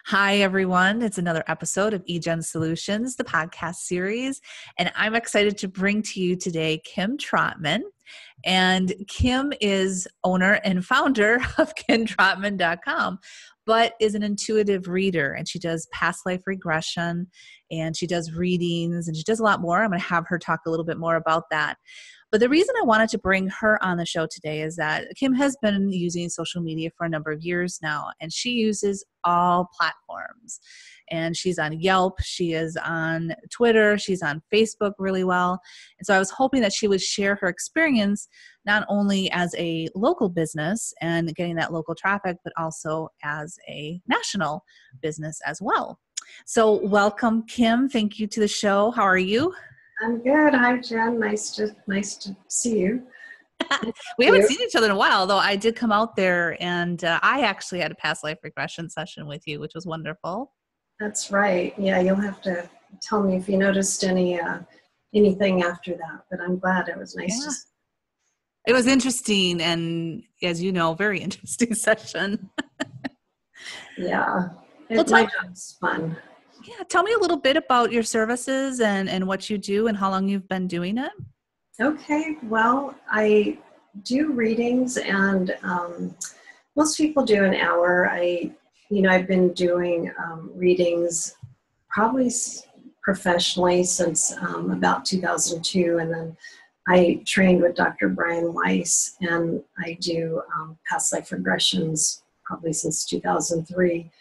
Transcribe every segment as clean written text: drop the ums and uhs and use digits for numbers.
Hi, everyone. It's another episode of eJenn Solutions, the podcast series. And I'm excited to bring to you today Kim Trotman. And Kim is owner and founder of KimTrotman.com, but is an intuitive reader. And she does past life regression, and she does readings, and she does a lot more. I'm going to have her talk a little bit more about that. But the reason I wanted to bring her on the show today is that Kim has been using social media for a number of years now, and she uses all platforms. And she's on Yelp, she is on Twitter, she's on Facebook really well. And so I was hoping that she would share her experience not only as a local business and getting that local traffic, but also as a national business as well. So welcome, Kim. Thank you to the show. How are you? I'm good. Hi, Jen. Nice to see you. We haven't seen each other in a while, though. I did come out there, and I actually had a past life regression session with you, which was wonderful. That's right. Yeah, you'll have to tell me if you noticed anything after that. But I'm glad it was nice. Yeah. It was interesting, and as you know, very interesting session. Yeah, my job's fun. Yeah, tell me a little bit about your services and what you do and how long you've been doing it. Okay, well, I do readings, and most people do an hour. I've been doing readings probably professionally since about 2002, and then I trained with Dr. Brian Weiss, and I do past life regressions probably since 2003.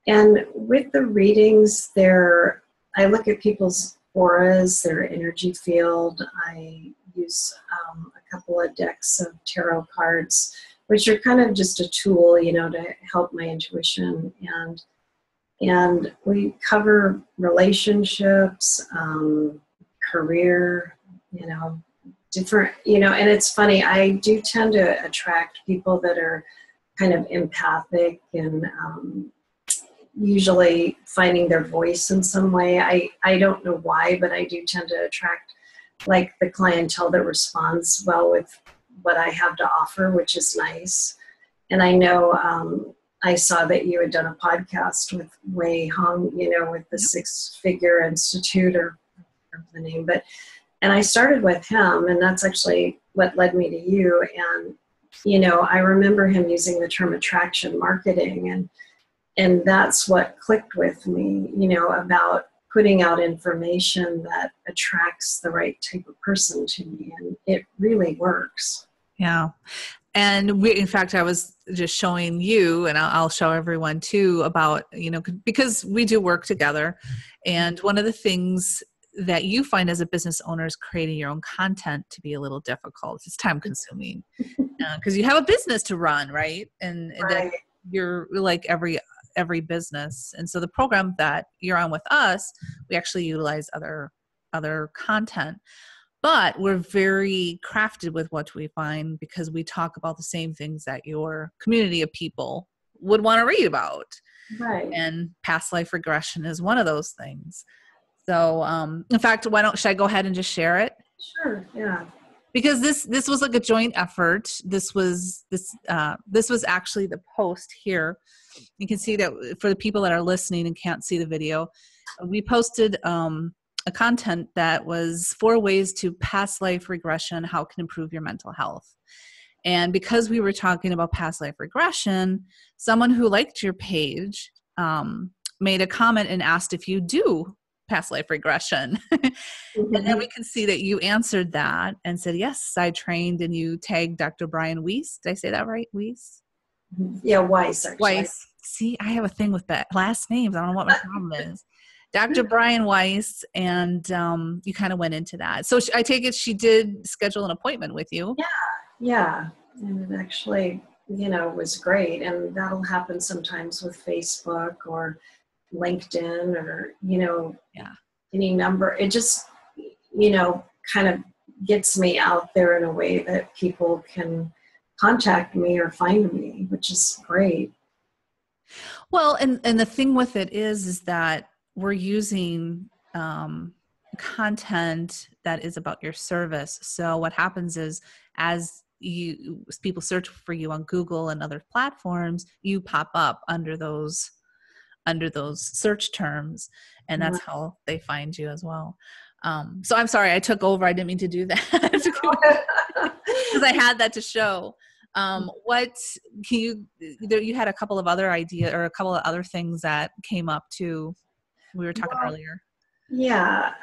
And with the readings, I look at people's auras, their energy field. I use a couple of decks of tarot cards, which are kind of just a tool, to help my intuition. And we cover relationships, career, different, and it's funny, I do tend to attract people that are kind of empathic and usually finding their voice in some way. I don't know why, but I do tend to attract like the clientele that responds well with what I have to offer, which is nice. And I know I saw that you had done a podcast with Wei Hong, with the Six Figure Institute or the name, and I started with him, and that's actually what led me to you. And, I remember him using the term attraction marketing, and that's what clicked with me, about putting out information that attracts the right type of person to me. And it really works. Yeah. And in fact, I was just showing you, and I'll show everyone too, about, because we do work together. And one of the things that you find as a business owner is creating your own content to be a little difficult. It's time consuming because you have a business to run, right? And right. You're like every business. And so the program that you're on with us, we actually utilize other content, but we're very crafted with what we find because we talk about the same things that your community of people would want to read about. Right. And past life regression is one of those things. So, in fact, should I go ahead and just share it? Sure. Yeah. Because this was like a joint effort. This was actually the post here. You can see that for the people that are listening and can't see the video, we posted a content that was 4 ways to past life regression, how it can improve your mental health. And because we were talking about past life regression, someone who liked your page made a comment and asked if you do past life regression. Mm-hmm. And then we can see that you answered that and said, yes, I trained, and you tagged Dr. Brian Weiss. Did I say that right? Weiss? Yeah, Weiss. Actually. Weiss. See, I have a thing with last names. I don't know what my problem is. Dr. Brian Weiss, and you kind of went into that. So I take it she did schedule an appointment with you. Yeah. And it actually, was great. And that'll happen sometimes with Facebook or LinkedIn or, any number. It just, kind of gets me out there in a way that people can contact me or find me, which is great. Well, and the thing with it is that we're using content that is about your service. So what happens is as people search for you on Google and other platforms, you pop up under those under those search terms, and that's how they find you as well. So I'm sorry I took over. I didn't mean to do that because I had that to show. What can you had a couple of other ideas or a couple of other things that came up too. We were talking earlier. Yeah.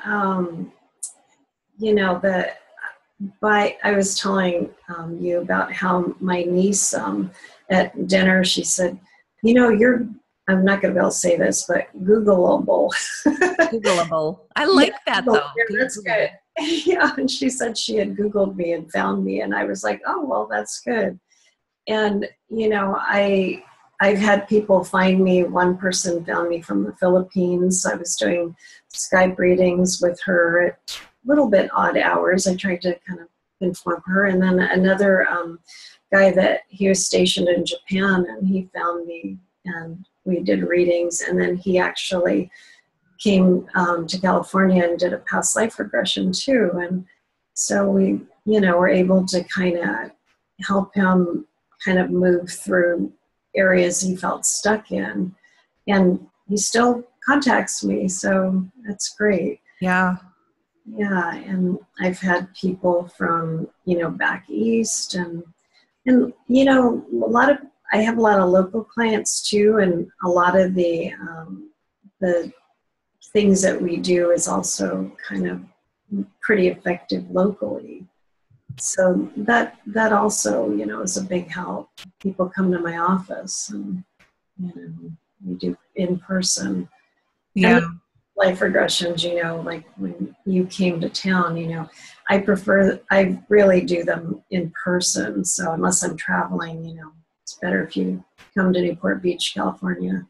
I was telling you about how my niece at dinner, she said, I'm not going to be able to say this, but Googleable. Googleable. I like that though. Yeah, that's good. Yeah. And she said she had Googled me and found me. And I was like, oh, well, that's good. And, I've had people find me. One person found me from the Philippines. I was doing Skype readings with her at a little bit odd hours. I tried to kind of inform her. And then another guy that he was stationed in Japan, and he found me and we did readings. And then he actually came to California and did a past life regression too. And so we, were able to kind of help him kind of move through areas he felt stuck in, and he still contacts me, so that's great. Yeah And I've had people from back east, and I have a lot of local clients too, and a lot of the things that we do is also kind of pretty effective locally. So that also, is a big help. People come to my office and, we do in person. Yeah. And life regressions, like when you came to town, I really do them in person. So unless I'm traveling, it's better if you come to Newport Beach, California.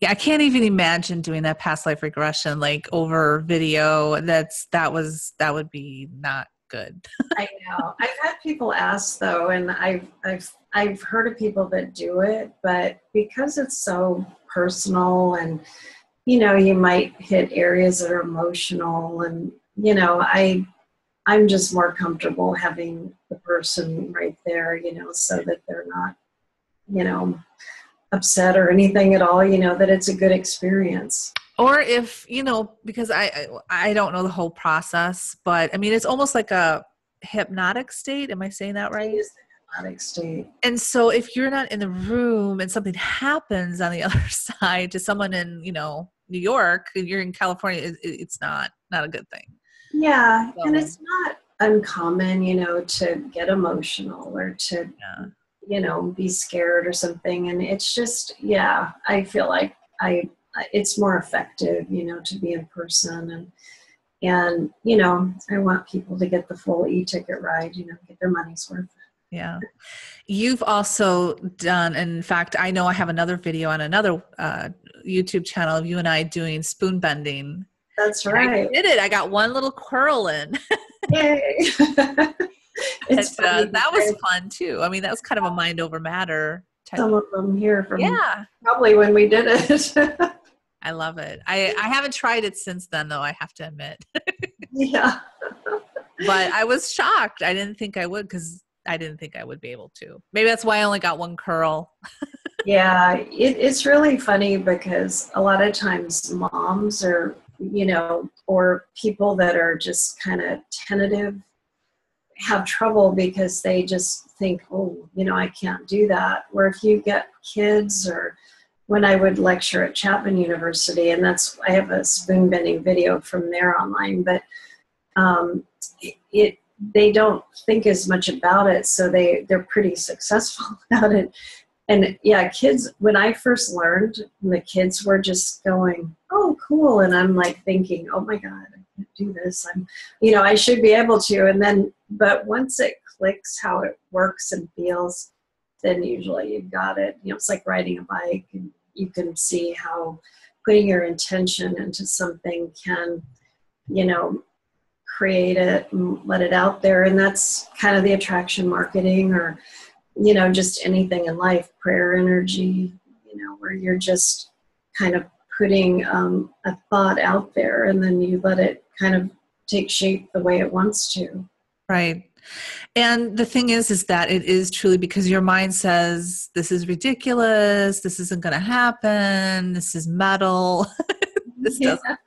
Yeah, I can't even imagine doing that past life regression like over video. That would be not good. I know. I've had people ask though, and I've heard of people that do it, but because it's so personal, and you might hit areas that are emotional, and I'm just more comfortable having the person right there, so that they're not, upset or anything at all, that it's a good experience. Or if, because I don't know the whole process, but I mean, it's almost like a hypnotic state. Am I saying that right? It is a hypnotic state. And so if you're not in the room and something happens on the other side to someone in, New York, and you're in California, it's not a good thing. Yeah. So, and it's not uncommon, to get emotional or to, be scared or something. And it's just, I feel like it's more effective, to be in person, and I want people to get the full e-ticket ride, get their money's worth. Yeah. You've also done, in fact, I know I have another video on another YouTube channel of you and I doing spoon bending. That's right. I did it. I got one little curl in. Yay. That was fun too. I mean, that was kind of a mind over matter type. Some of them here from probably when we did it. I love it. I haven't tried it since then, though, I have to admit. Yeah. But I was shocked. I didn't think I would, because I didn't think I would be able to. Maybe that's why I only got one curl. Yeah, it's really funny because a lot of times moms or, or people that are just kind of tentative have trouble because they just think, oh, I can't do that. Where if you get kids, or when I would lecture at Chapman University, and I have a spoon bending video from there online, but they don't think as much about it, so they're pretty successful about it. And kids, when I first learned, the kids were just going, oh, cool. And I'm like thinking, oh my God, I can't do this. I should be able to. But once it clicks how it works and feels, then usually you've got it. It's like riding a bike, and you can see how putting your intention into something can, create it and let it out there. And that's kind of the attraction marketing, or just anything in life, prayer energy, where you're just kind of putting a thought out there, and then you let it kind of take shape the way it wants to. Right. And the thing is that it is truly because your mind says, this is ridiculous. This isn't going to happen. This is metal. This Yeah. doesn't,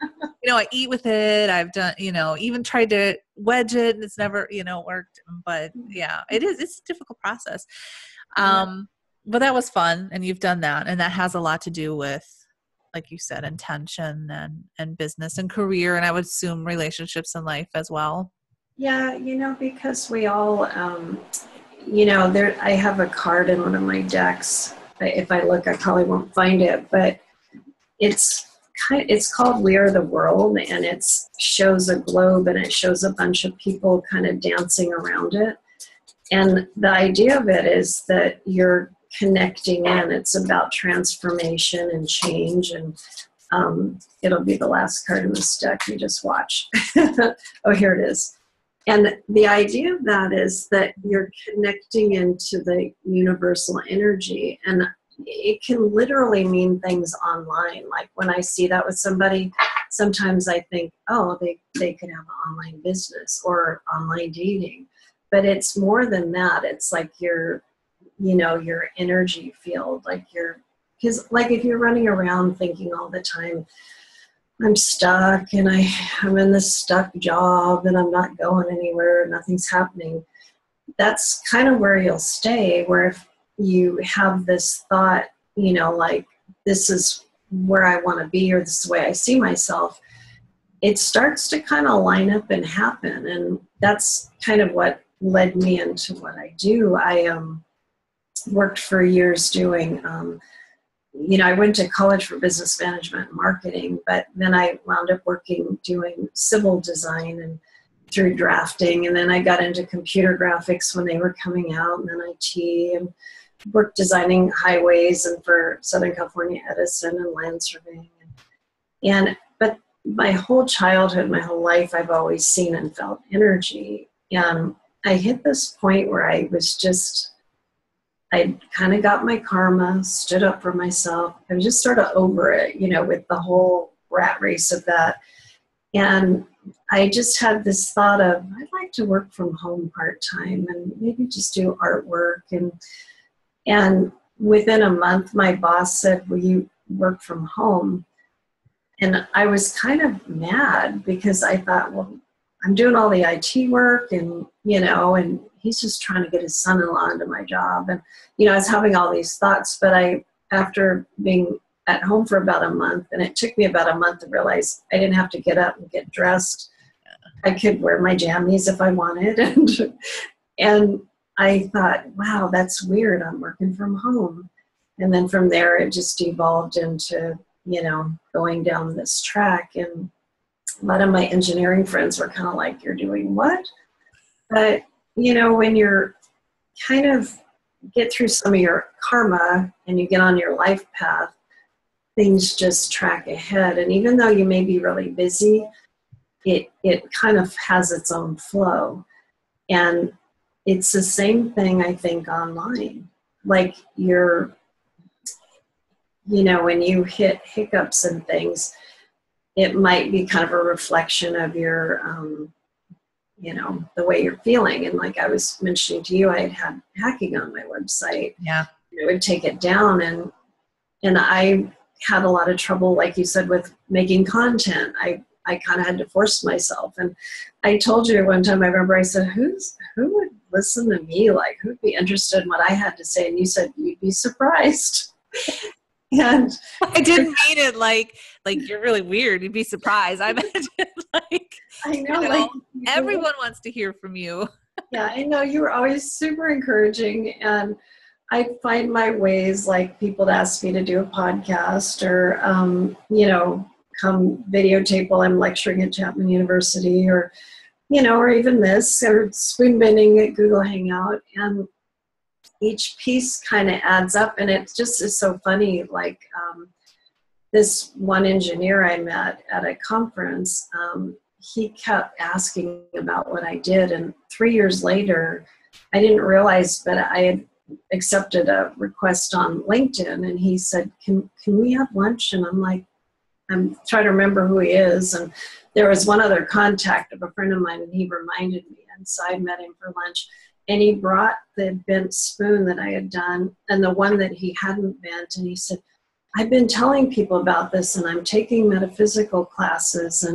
I eat with it. I've done, even tried to wedge it and it's never, worked. But yeah, it's a difficult process. Yeah. But that was fun. And you've done that. And that has a lot to do with, like you said, intention and business and career. And I would assume relationships in life as well. Yeah, because we all, there. I have a card in one of my decks. If I look, I probably won't find it, but it's called "We Are the World," and it shows a globe and it shows a bunch of people kind of dancing around it. And the idea of it is that you're connecting in. It's about transformation and change, and it'll be the last card in this deck. You just watch. Oh, here it is. And the idea of that is that you're connecting into the universal energy. And it can literally mean things online. Like when I see that with somebody, sometimes I think, oh, they could have an online business or online dating. But it's more than that. It's like your energy field. Because if you're running around thinking all the time, I'm stuck and I'm in this stuck job and I'm not going anywhere, nothing's happening. That's kind of where you'll stay, where if you have this thought, this is where I want to be or this is the way I see myself, it starts to kind of line up and happen. And that's kind of what led me into what I do. I worked for years doing I went to college for business management and marketing, but then I wound up doing civil design and through drafting. And then I got into computer graphics when they were coming out, and then IT, and worked designing highways and for Southern California Edison and land surveying. But my whole childhood, my whole life, I've always seen and felt energy. And I hit this point where I kind of got my karma, stood up for myself. I was just sort of over it, with the whole rat race of that. And I just had this thought of, I'd like to work from home part-time and maybe just do artwork. And within a month, my boss said, will you work from home? And I was kind of mad because I thought, well, I'm doing all the IT work and he's just trying to get his son-in-law into my job. And, I was having all these thoughts, but after being at home for about a month, and it took me about a month to realize I didn't have to get up and get dressed. I could wear my jammies if I wanted. And I thought, wow, that's weird. I'm working from home. And then from there, it just evolved into, going down this track. And a lot of my engineering friends were kind of like, you're doing what? But, when you're kind of get through some of your karma and you get on your life path, things just track ahead. And even though you may be really busy, it kind of has its own flow. And it's the same thing, I think, online. Like when you hit hiccups and things, it might be kind of a reflection of your, the way you're feeling. And like I was mentioning to you, I had hacking on my website. Yeah. It would take it down. And I had a lot of trouble, like you said, with making content. I kind of had to force myself. And I told you one time, I remember I said, who would listen to me? Like, who'd be interested in what I had to say? And you said, you'd be surprised. And I didn't mean it like you're really weird. You'd be surprised. I meant it like, I know, everyone wants to hear from you. Yeah, I know. You were always super encouraging. And I find my ways, like people to ask me to do a podcast or, come videotape while I'm lecturing at Chapman University or, or even this or spoon bending at Google Hangout. And each piece kind of adds up, and it just is so funny. Like this one engineer I met at a conference, he kept asking about what I did, and 3 years later, I didn't realize, but I had accepted a request on LinkedIn, and he said, "Can we have lunch?" And I'm like, I'm trying to remember who he is. And there was one other contact of a friend of mine, and he reminded me. And so I met him for lunch, and he brought the bent spoon that I had done and the one that he hadn't bent. And he said, I've been telling people about this, and I'm taking metaphysical classes.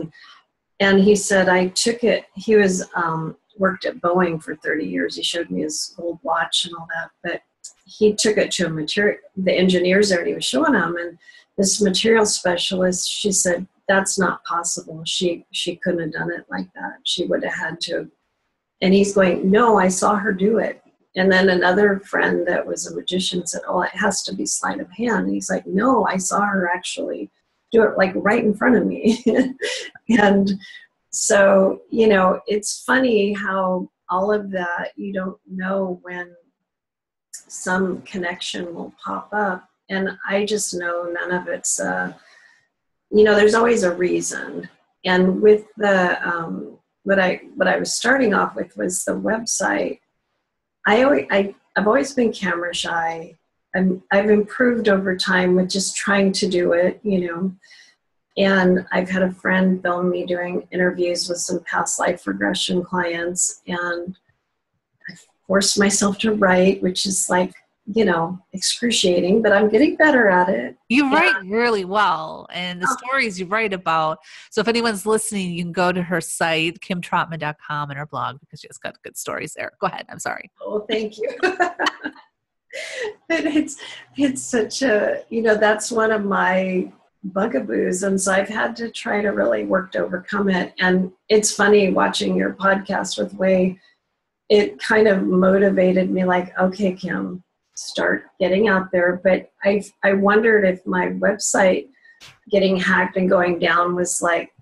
And he said, I took it. He was worked at Boeing for 30 years. He showed me his gold watch and all that. But he took it to the engineers there, and he was showing them. And this material specialist, she said, that's not possible. She couldn't have done it like that. She would have had to. And he's going, no, I saw her do it. And then another friend that was a magician said, oh, it has to be sleight of hand. And he's like, no, I saw her actually do it like right in front of me. And so, it's funny how all of that, you don't know when some connection will pop up. And I just know none of it's, there's always a reason. And with the, what I was starting off with was the website. I've always been camera shy. I've improved over time with just trying to do it, And I've had a friend film me doing interviews with some past life regression clients, and I forced myself to write, which is like, excruciating, but I'm getting better at it. You write really well, and the stories you write about. So if anyone's listening, you can go to her site, kimtrotman.com, and her blog, because she's got good stories there. Go ahead. I'm sorry. Oh, thank you. It's such a, that's one of my bugaboos. And so I've had to try to really work to overcome it. And it's funny watching your podcast with Wei, it kind of motivated me like, okay, Kim, start getting out there. But I wondered if my website getting hacked and going down was like,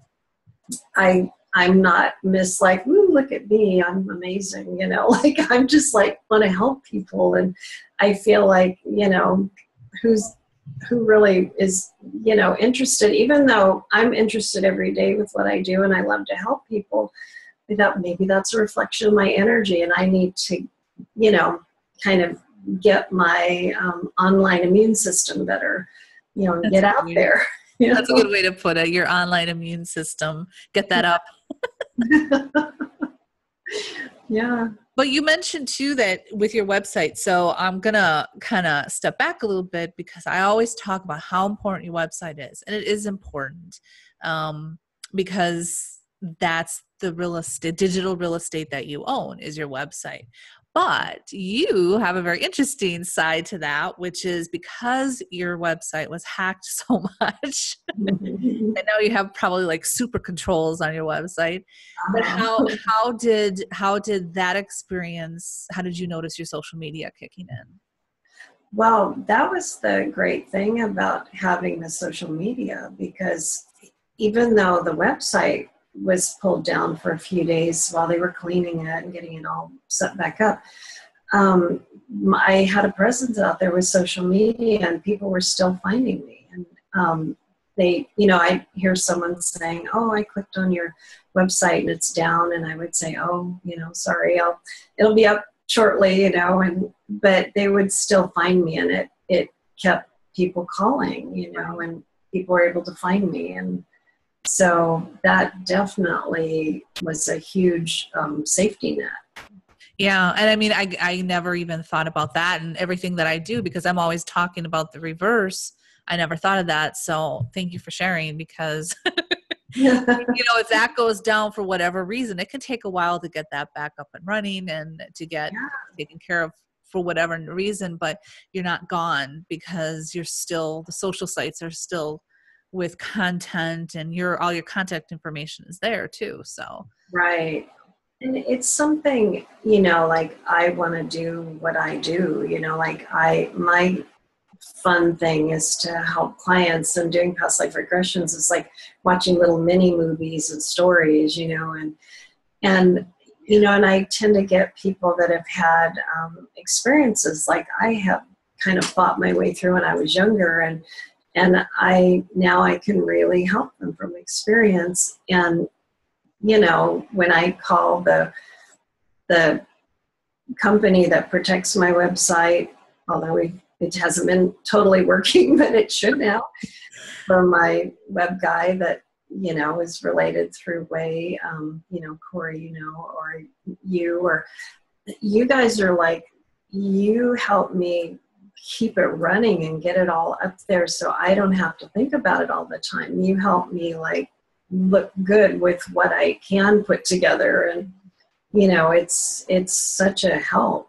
I'm not Miss like, ooh, look at me, I'm amazing, like I'm just like want to help people. And I feel like, who really is, interested, even though I'm interested every day with what I do and I love to help people, I thought maybe that's a reflection of my energy, and I need to, kind of get my online immune system better, and get out there. That's a good way to put it. Your online immune system, get that up. Yeah. But you mentioned too that with your website, so I'm going to kind of step back a little bit, because I always talk about how important your website is. And it is important because that's the digital real estate that you own is your website. But you have a very interesting side to that, which is because your website was hacked so much, and now you have probably like super controls on your website. But how did that experience? How did you notice your social media kicking in? Well, that was the great thing about having the social media, because even though the website was pulled down for a few days while they were cleaning it and getting it all set back up, I had a presence out there with social media, and people were still finding me. And I hear someone saying, oh, I clicked on your website and it's down. And I would say, oh, sorry, it'll be up shortly, but they would still find me, and it kept people calling, and people were able to find me. And so that definitely was a huge safety net. Yeah. And I mean, I never even thought about that and everything that I do, because I'm always talking about the reverse. I never thought of that. So thank you for sharing, because, if that goes down for whatever reason, it can take a while to get that back up and running and to get taken care of for whatever reason, but you're not gone, because the social sites are still with content, and all your contact information is there too. So. Right. And it's something, like I want to do what I do, like my fun thing is to help clients, and doing past life regressions is like watching little mini movies and stories, and I tend to get people that have had experiences like I have kind of fought my way through when I was younger, and now I can really help them from experience. And when I call the company that protects my website, although we've it hasn't been totally working, but it should now, for my web guy that, is related through Way, Corey, or you guys are like, you help me keep it running and get it all up there so I don't have to think about it all the time. You help me like look good with what I can put together, and it's such a help,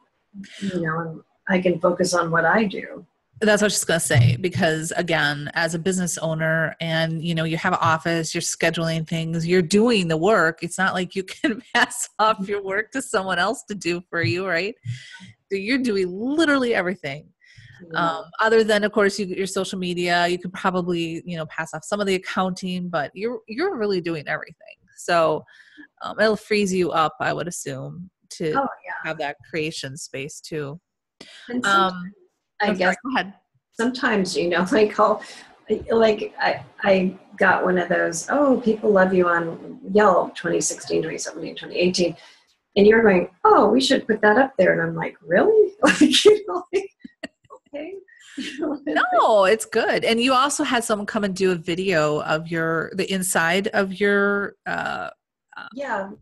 and I can focus on what I do. That's what I was just going to say, because again, as a business owner and, you have an office, you're scheduling things, you're doing the work. It's not like you can pass off your work to someone else to do for you, right? So you're doing literally everything. Yeah. Other than, of course, your social media, you could probably, pass off some of the accounting, but you're really doing everything. So it'll freeze you up, I would assume, to have that creation space too. And I guess go ahead. Sometimes, I got one of those, people love you on Yelp 2016, 2017, 2018. And you're going, we should put that up there. And I'm like, really? Okay. No, it's good. And you also had someone come and do a video of the inside of your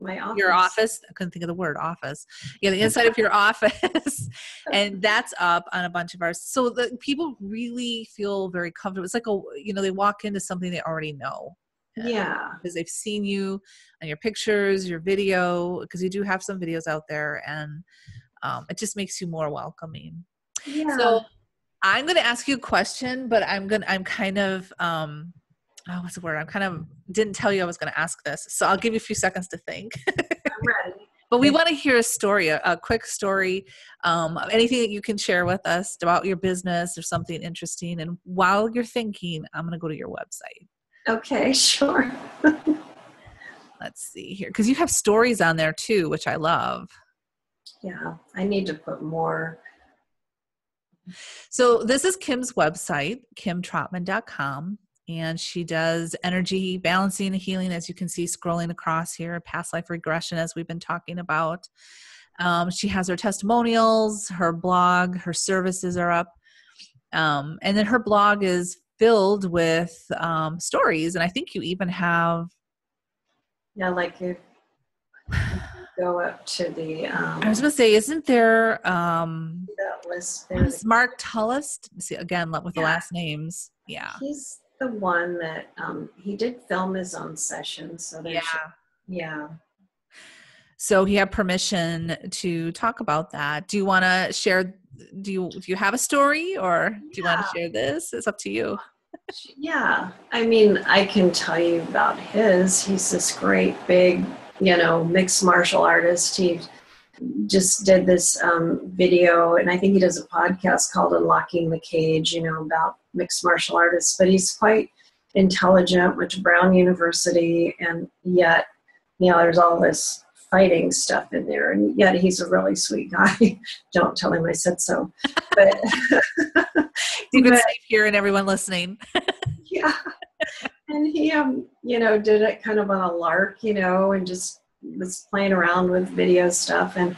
my office. Your office. I couldn't think of the word office. Yeah, the inside of your office. And that's up on a bunch of ours. So the people really feel very comfortable. It's like they walk into something they already know. Yeah. Because they've seen you on your pictures, your video, because you do have some videos out there, and it just makes you more welcoming. Yeah. So I'm going to ask you a question, but I'm kind of, what's the word? I'm kind of didn't tell you I was going to ask this. So I'll give you a few seconds to think. I'm ready. But we want to hear a story, a quick story, anything that you can share with us about your business or something interesting. And while you're thinking, I'm going to go to your website. Okay, sure. Let's see here. Because you have stories on there too, which I love. Yeah, I need to put more. So this is Kim's website, kimtrotman.com. And she does energy balancing and healing, as you can see scrolling across here, past life regression, as we've been talking about. She has her testimonials, her blog, her services are up. And then her blog is filled with stories. And I think you even have... Yeah, like you go up to the... I was going to say, isn't there... that list there. Mark Tullis? See, again, with the last names. Yeah. He's the one that he did film his own session. So yeah. So he had permission to talk about that. Do you want to share? Do you have a story, or do you want to share this? It's up to you. Yeah, I mean, I can tell you about his. He's this great big, mixed martial artist. He just did this video, and I think he does a podcast called Unlocking the Cage, about mixed martial artists. But he's quite intelligent, went to Brown University, and yet, there's all this fighting stuff in there, and yet he's a really sweet guy. Don't tell him I said so. But even safe here and everyone listening. Yeah. And he, did it kind of on a lark, and just was playing around with video stuff. And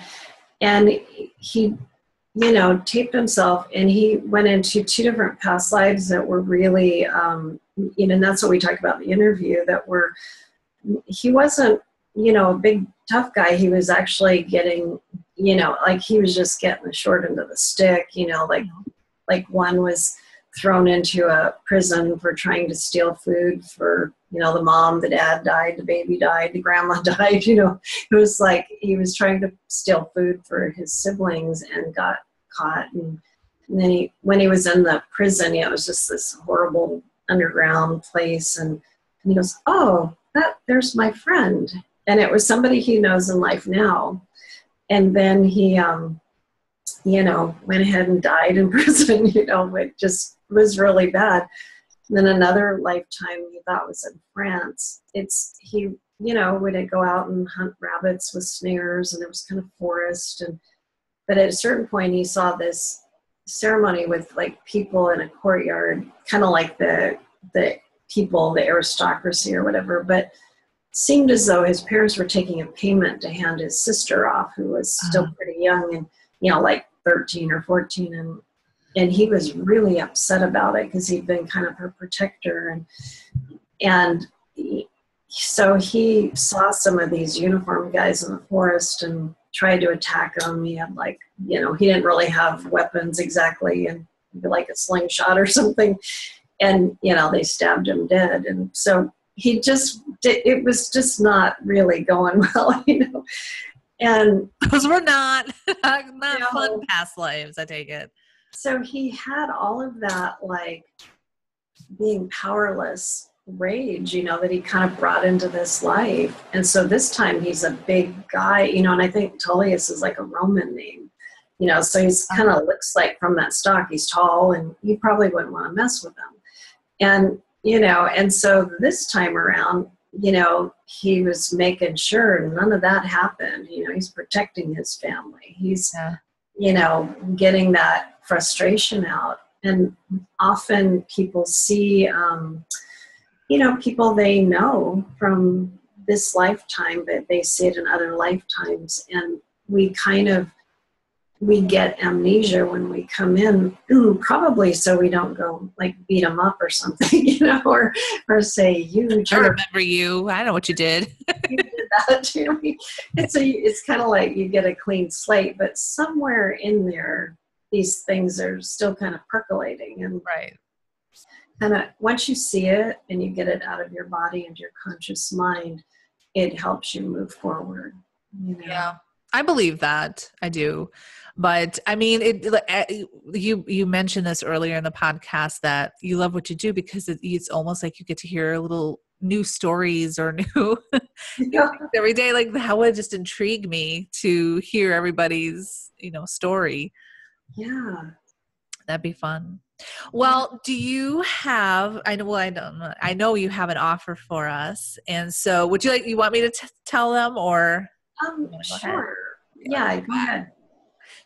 he, taped himself, and he went into 2 different past lives that were really, and that's what we talked about in the interview, he wasn't, a big tough guy. He was actually getting, like he was just getting the short end of the stick, like one was thrown into a prison for trying to steal food for, the mom, the dad died, the baby died, the grandma died, it was like he was trying to steal food for his siblings and got caught. And then when he was in the prison, it was just this horrible underground place. And he goes, there's my friend. And it was somebody he knows in life now. And then he, went ahead and died in prison, it just was really bad. And then another lifetime he thought was in France. He would go out and hunt rabbits with snares, and it was kind of forest. But at a certain point he saw this ceremony with like people in a courtyard, kind of like the people, the aristocracy or whatever, but seemed as though his parents were taking a payment to hand his sister off, who was still pretty young and, like 13 or 14. And he was really upset about it because he'd been kind of her protector. And so he saw some of these uniformed guys in the forest and tried to attack them. He had he didn't really have weapons exactly, and like a slingshot or something. And, they stabbed him dead. And so it was just not really going well, And those were not fun past lives, I take it. So he had all of that, being powerless rage, that he kind of brought into this life. And so this time he's a big guy, and I think Tullius is like a Roman name, so he's kind of looks like from that stock, he's tall, and you probably wouldn't want to mess with him. And, and so this time around, he was making sure none of that happened. He's protecting his family. He's, getting that frustration out. And often people see, people they know from this lifetime, but they see it in other lifetimes. And we get amnesia when we come in, probably so we don't go beat them up or something, or say, you jerk. I remember you. I know what you did. You did that to me. It's kind of like you get a clean slate, but somewhere in there, these things are still kind of percolating. And right. kind of once you see it and you get it out of your body and your conscious mind, it helps you move forward. Yeah, I believe that. I do. But I mean, you mentioned this earlier in the podcast that you love what you do because it's almost like you get to hear little new stories or new things every day. Like that would just intrigue me to hear everybody's, story. Yeah. That'd be fun. Well, do you have, I know you have an offer for us. And so you want me to tell them or? Sure. Yeah, go ahead.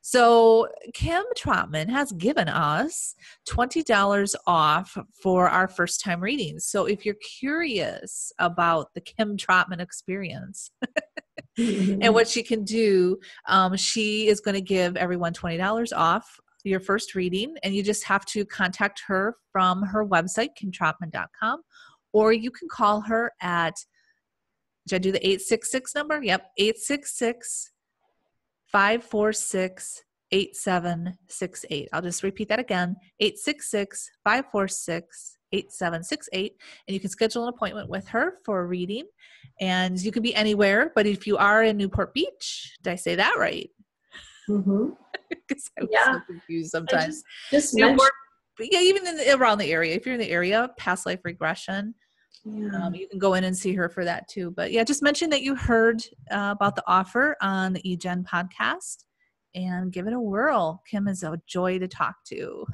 So Kim Trotman has given us $20 off for our first time readings. So if you're curious about the Kim Trotman experience and what she can do, she is going to give everyone $20 off your first reading. And you just have to contact her from her website, kimtrotman.com, or you can call her at, did I do the 866 number? Yep, 866-546-8768. I'll just repeat that again, 866-546-8768. And you can schedule an appointment with her for a reading. And you can be anywhere, but if you are in Newport Beach, did I say that right? Mm-hmm. Because I was so confused sometimes. Just Newport, even around the area. If you're in the area, past life regression. Yeah. You can go in and see her for that too. But yeah, just mention that you heard about the offer on the eJenn podcast and give it a whirl. Kim is a joy to talk to.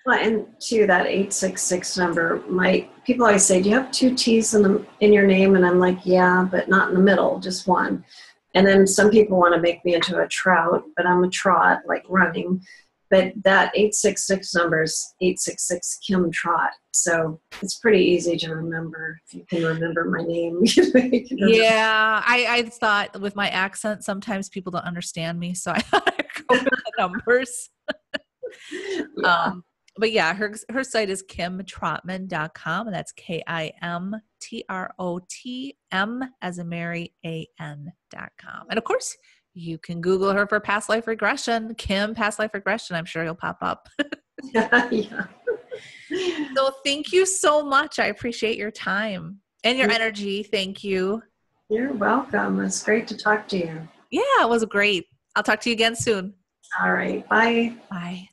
Well, and to that 866 number, people always say, do you have 2 T's in your name? And I'm like, yeah, but not in the middle, just one. And then some people want to make me into a trout, but I'm a trot, like running. But that 866 number is 866 Kim Trot. So it's pretty easy to remember if you can remember my name. Yeah, I thought with my accent, sometimes people don't understand me. So I thought I'd go with the numbers. Yeah. But yeah, her site is kimtrotman.com, and that's KIMTROTM as in Mary AN.com. And of course, you can Google her for past life regression, Kim past life regression. I'm sure you'll pop up. Yeah. So thank you so much. I appreciate your time and your energy. Thank you. You're welcome. It's great to talk to you. Yeah, it was great. I'll talk to you again soon. All right. Bye. Bye.